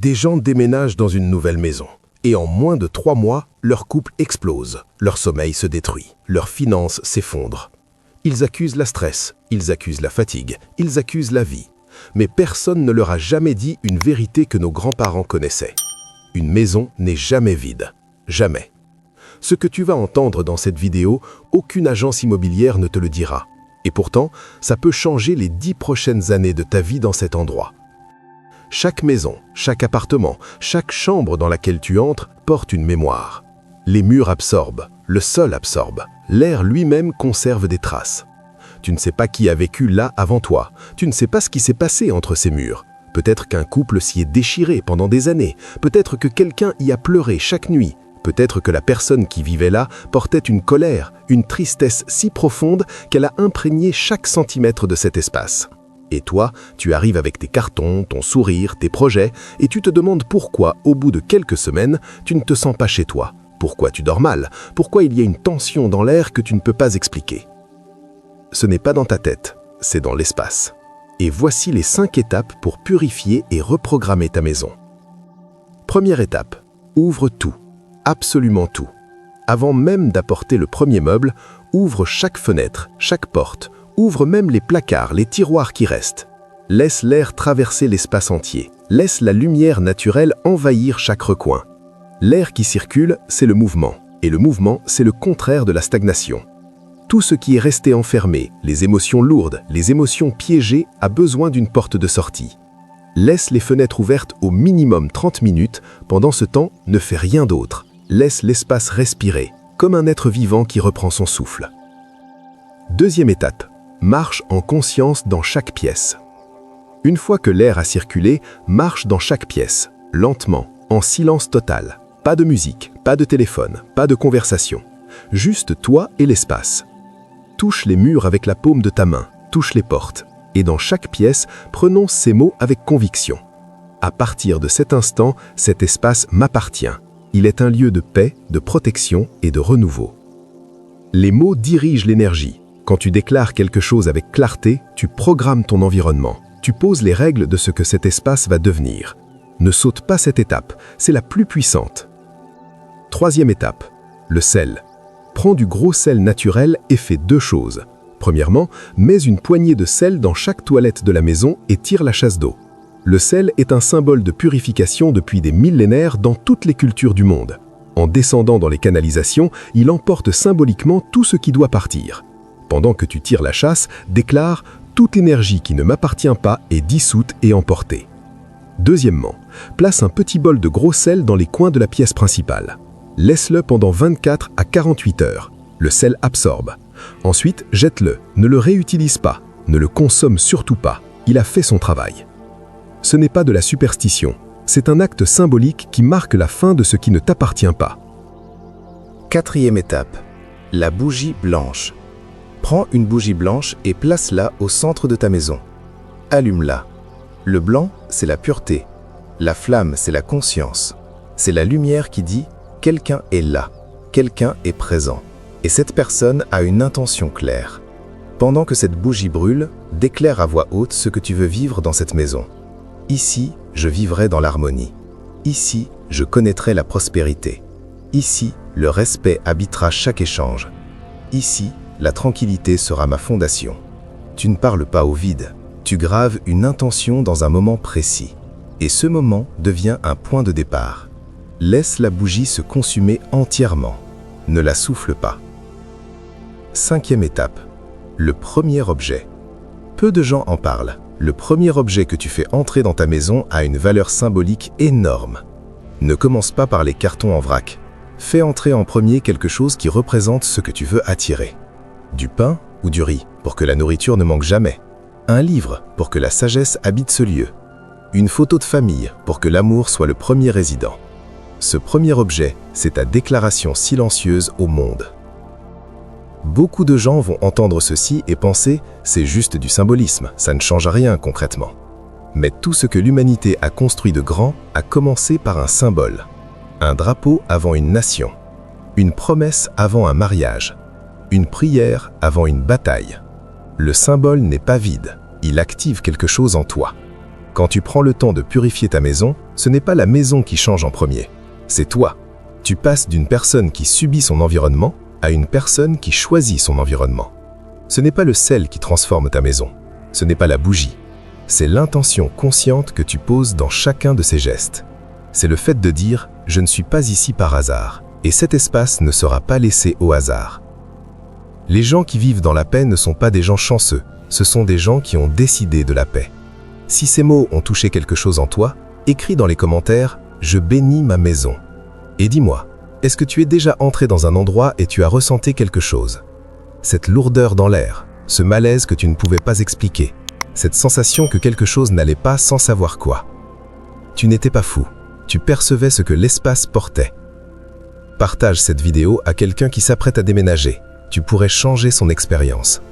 Des gens déménagent dans une nouvelle maison. Et en moins de 3 mois, leur couple explose, leur sommeil se détruit, leurs finances s'effondrent. Ils accusent la stress, ils accusent la fatigue, ils accusent la vie. Mais personne ne leur a jamais dit une vérité que nos grands-parents connaissaient. Une maison n'est jamais vide. Jamais. Ce que tu vas entendre dans cette vidéo, aucune agence immobilière ne te le dira. Et pourtant, ça peut changer les 10 prochaines années de ta vie dans cet endroit. Chaque maison, chaque appartement, chaque chambre dans laquelle tu entres porte une mémoire. Les murs absorbent, le sol absorbe, l'air lui-même conserve des traces. Tu ne sais pas qui a vécu là avant toi, tu ne sais pas ce qui s'est passé entre ces murs. Peut-être qu'un couple s'y est déchiré pendant des années, peut-être que quelqu'un y a pleuré chaque nuit, peut-être que la personne qui vivait là portait une colère, une tristesse si profonde qu'elle a imprégné chaque centimètre de cet espace. Et toi, tu arrives avec tes cartons, ton sourire, tes projets, et tu te demandes pourquoi, au bout de quelques semaines, tu ne te sens pas chez toi. Pourquoi tu dors mal? Pourquoi il y a une tension dans l'air que tu ne peux pas expliquer? Ce n'est pas dans ta tête, c'est dans l'espace. Et voici les 5 étapes pour purifier et reprogrammer ta maison. Première étape, ouvre tout, absolument tout. Avant même d'apporter le premier meuble, ouvre chaque fenêtre, chaque porte, ouvre même les placards, les tiroirs qui restent. Laisse l'air traverser l'espace entier, laisse la lumière naturelle envahir chaque recoin. L'air qui circule, c'est le mouvement, et le mouvement, c'est le contraire de la stagnation. Tout ce qui est resté enfermé, les émotions lourdes, les émotions piégées, a besoin d'une porte de sortie. Laisse les fenêtres ouvertes au minimum 30 minutes, pendant ce temps, ne fais rien d'autre. Laisse l'espace respirer, comme un être vivant qui reprend son souffle. Deuxième étape, marche en conscience dans chaque pièce. Une fois que l'air a circulé, marche dans chaque pièce, lentement, en silence total. Pas de musique, pas de téléphone, pas de conversation. Juste toi et l'espace. Touche les murs avec la paume de ta main, touche les portes. Et dans chaque pièce, prononce ces mots avec conviction. À partir de cet instant, cet espace m'appartient. Il est un lieu de paix, de protection et de renouveau. Les mots dirigent l'énergie. Quand tu déclares quelque chose avec clarté, tu programmes ton environnement. Tu poses les règles de ce que cet espace va devenir. Ne saute pas cette étape, c'est la plus puissante. Troisième étape, le sel. Prends du gros sel naturel et fais 2 choses. Premièrement, mets une poignée de sel dans chaque toilette de la maison et tire la chasse d'eau. Le sel est un symbole de purification depuis des millénaires dans toutes les cultures du monde. En descendant dans les canalisations, il emporte symboliquement tout ce qui doit partir. Pendant que tu tires la chasse, déclare « Toute énergie qui ne m'appartient pas est dissoute et emportée ». Deuxièmement, place un petit bol de gros sel dans les coins de la pièce principale. Laisse-le pendant 24 à 48 heures. Le sel absorbe. Ensuite, jette-le, ne le réutilise pas, ne le consomme surtout pas. Il a fait son travail. Ce n'est pas de la superstition, c'est un acte symbolique qui marque la fin de ce qui ne t'appartient pas. Quatrième étape, la bougie blanche. Prends une bougie blanche et place-la au centre de ta maison. Allume-la. Le blanc, c'est la pureté. La flamme, c'est la conscience. C'est la lumière qui dit « quelqu'un est là, quelqu'un est présent ». Et cette personne a une intention claire. Pendant que cette bougie brûle, déclare à voix haute ce que tu veux vivre dans cette maison. Ici, je vivrai dans l'harmonie. Ici, je connaîtrai la prospérité. Ici, le respect habitera chaque échange. Ici, la tranquillité sera ma fondation. Tu ne parles pas au vide. Tu graves une intention dans un moment précis. Et ce moment devient un point de départ. Laisse la bougie se consumer entièrement. Ne la souffle pas. Cinquième étape, le premier objet. Peu de gens en parlent. Le premier objet que tu fais entrer dans ta maison a une valeur symbolique énorme. Ne commence pas par les cartons en vrac. Fais entrer en premier quelque chose qui représente ce que tu veux attirer. Du pain ou du riz, pour que la nourriture ne manque jamais. Un livre, pour que la sagesse habite ce lieu. Une photo de famille, pour que l'amour soit le premier résident. Ce premier objet, c'est ta déclaration silencieuse au monde. Beaucoup de gens vont entendre ceci et penser « c'est juste du symbolisme, ça ne change rien concrètement ». Mais tout ce que l'humanité a construit de grand a commencé par un symbole. Un drapeau avant une nation. Une promesse avant un mariage. Une prière avant une bataille. Le symbole n'est pas vide, il active quelque chose en toi. Quand tu prends le temps de purifier ta maison, ce n'est pas la maison qui change en premier, c'est toi. Tu passes d'une personne qui subit son environnement à une personne qui choisit son environnement. Ce n'est pas le sel qui transforme ta maison, ce n'est pas la bougie. C'est l'intention consciente que tu poses dans chacun de ces gestes. C'est le fait de dire « je ne suis pas ici par hasard » et cet espace ne sera pas laissé au hasard. Les gens qui vivent dans la paix ne sont pas des gens chanceux, ce sont des gens qui ont décidé de la paix. Si ces mots ont touché quelque chose en toi, écris dans les commentaires « je bénis ma maison ». Et dis-moi, est-ce que tu es déjà entré dans un endroit et tu as ressenti quelque chose? Cette lourdeur dans l'air, ce malaise que tu ne pouvais pas expliquer, cette sensation que quelque chose n'allait pas sans savoir quoi. Tu n'étais pas fou, tu percevais ce que l'espace portait. Partage cette vidéo à quelqu'un qui s'apprête à déménager, tu pourrais changer son expérience.